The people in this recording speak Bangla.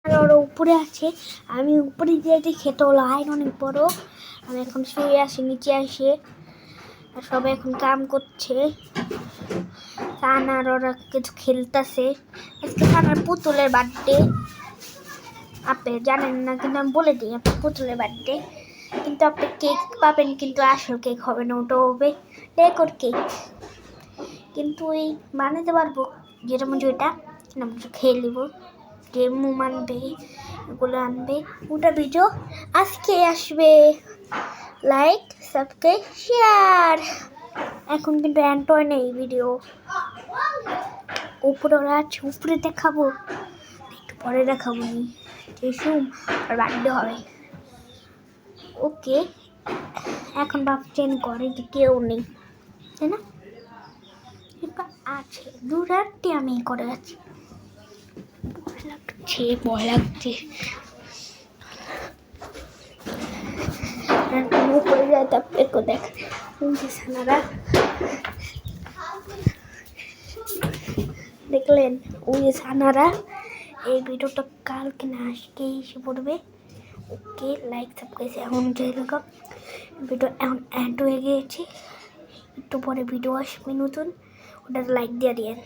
ওরা উপরে আছে, আমি উপরে দিয়ে দেখি তো লাইন অনেক বড়। আমি এখন শুয়ে আসি নিচে আসে, আর সবাই এখন কাম করছে। সানার ওরা কিছু খেলতেছে। আজকে সানার পুতুলের বার্থডে, আপনি জানেন না কিন্তু আমি বলে দিই আপনার পুতুলের বার্থডে। কিন্তু আপনি কেক পাবেন, কিন্তু আসল কেক হবে না, ওটা হবে ডেকোর কেক। কিন্তু এই বানাতে পারবো যেটা মনে ওইটা আমরা খেয়ে নিব। যে মোম আনবে, এগুলো আনবে, ওটা ভিডিও আজকে আসবে। Like, subscribe, share. এখন কিন্তু অ্যান্টয় নেই ভিডিও, উপরে ওরা আছে, উপরে দেখাবো, একটু পরে দেখাবো নি যেসুম আর বার্থডে হবে। ওকে, এখন ভাবছেন ঘরে যে কেউ নেই, তাই না? আছে দুরাটি আমি করে আছি, ভয় লাগছে। উপরে যায় তারপরে দেখ সানারা দেখলেন, ওই যে সানারা। এই ভিডিওটা কালকে না আজকে এসে পড়বে। ওকে, লাইক সাবস্ক্রাইব এখন যেরকম ভিডিও এখন অ্যাড হয়ে গিয়েছে, একটু পরে ভিডিও আসবে নতুন, ওটা লাইক দিয়ে দিয়েন।